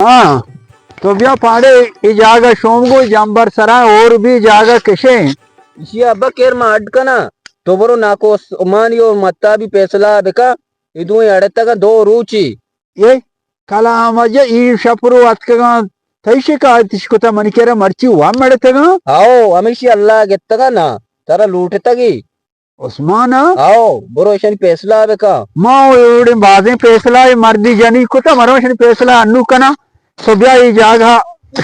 हाँ तो भैया पाड़े ఈ జాగా షోంగు జంబర్ సరా और भी జాగా కిషే इसी अब्बा केर माड कना तो बरो नाको मानियो मत्ता भी पैसला बेका इदु अड़ता का दो रूची ఏ కలా మజ ఈ షపురు అత్కగా తైషిక తిష్కుత మనికేర మర్చి వామెడతగా आओ हमेशी अल्लाह गेत्तगा ना तारा लूटतगी ఉస్మాన్ आओ बरो ऐसा पैसला बेका మా ఎవడి బాధే పేసలా మర్ది జని కుత మరోషని పేసలా అన్ను కన तो भैया ఈ జాగా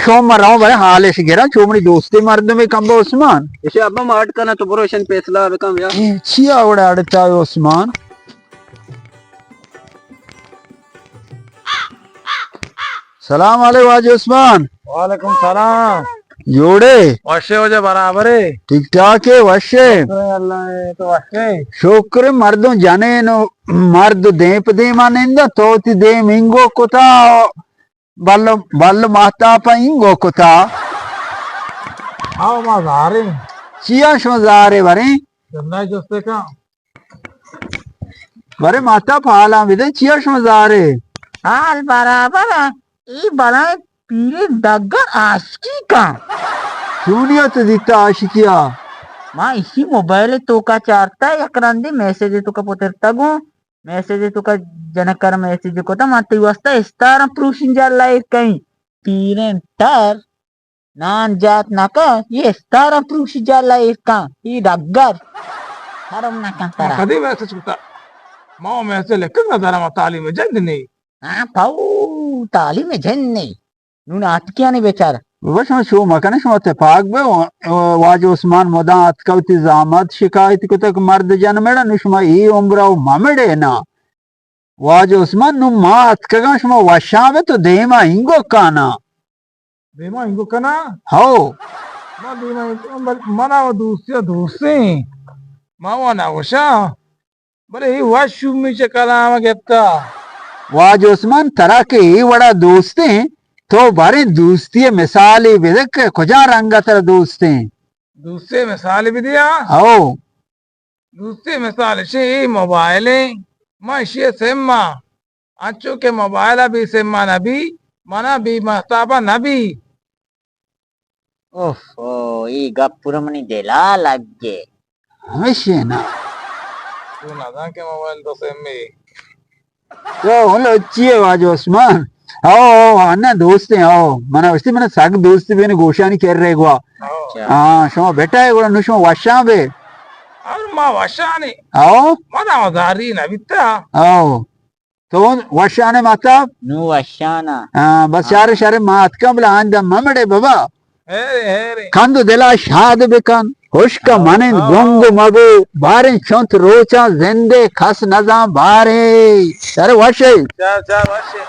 సోమవారం బరే హాలేసి గిరా చూమని దోస్తి మర్द में कंबो उस्मान इसे अब्बा माड कना तो बरो ऐसा पैसला बेका भैया छिया उड़ा अड़ता है उस्मान सलाम अलैकुम वाजी उस्मान वालेकुम सलाम। जोड़े वशे हो जा बराबर है ठीक ठाक है वशे अल्लाह है तो वशे शुक्र मर्दों जाने नो मर्द देप दे मानेंदा तोति दे मिंगो कुता बल बल माता पाइंगो कुता आओ मजारे चिया शोजारे बरे चंदा जोस्ते का बरे माता पाला विदे चिया शोजारे हाल बराबर ई बड़ा पीरे डगर आशिकी का सुनियो तो दिता आशिकिया माँ इसी मोबाइल तो का चारता यकरांदी मैसेज तो का पोतरता गो मैसेज तो का जनकर मैसेज को ता माते वस्ता इस्तार प्रूशिन जाला कहीं पीरे टर नान जात ना का ये इस्तार प्रूशी जाला का ई डगर हरम ना का तारा कदी वैसे चुता माओ में से लेकर ना जरा तालीम में जंद नहीं हाँ पाऊ ताली में जन नहीं नून आटकिया नहीं बेचारा वश हम शो मकने शो इत्तेफाक बे वाज उस्मान मोदा अतकवती जामत शिकायत को तक मर्द जन मेड़ा निशमा ई उम्र मामेडे ना वाज उस्मान नु मा अतकगा शमा वशावे तो देमा इंगो काना देमा इनको कना हो मा देमा इनको मना वो दूसरे दूसरे मावा ना वशा बरे ही वशु में चकला में गेता वाज उस्मान तरह के ई वड़ा दोस्ते तो बारे दोस्ती मिसाली विदक खुजा रंगा तर दोस्ते दूसरे मिसाल भी दिया हो दूसरे मिसाल से मोबाइल मां शे सेम्मा अच्छो के मोबाइल अभी सेम्मा नबी मना भी मस्ताबा नबी ओहो ई गपुरमनी देला लगे हमेशा ना तू ना था के मोबाइल तो सेम्मे तो होलो चिए वाज उस्मान आओ अन्ना दोस्त है आओ मना वस्ती मना साग दोस्त बेने गोशानी कर रहे गुआ हाँ शो बेटा है गुड़ा नुशो वाशा बे और मां वशाने आओ मना वजारी ना बिता आओ तो वाशा ने माता नु वशाना हाँ बस यार शारे मात कम लांद ममड़े बाबा हेरे कंदु दिला शाद बेकन होश का माने गोंग मगो बारे चौंत रोचा जिंदे खस नजा बारे अरे वाशे चा चा वशे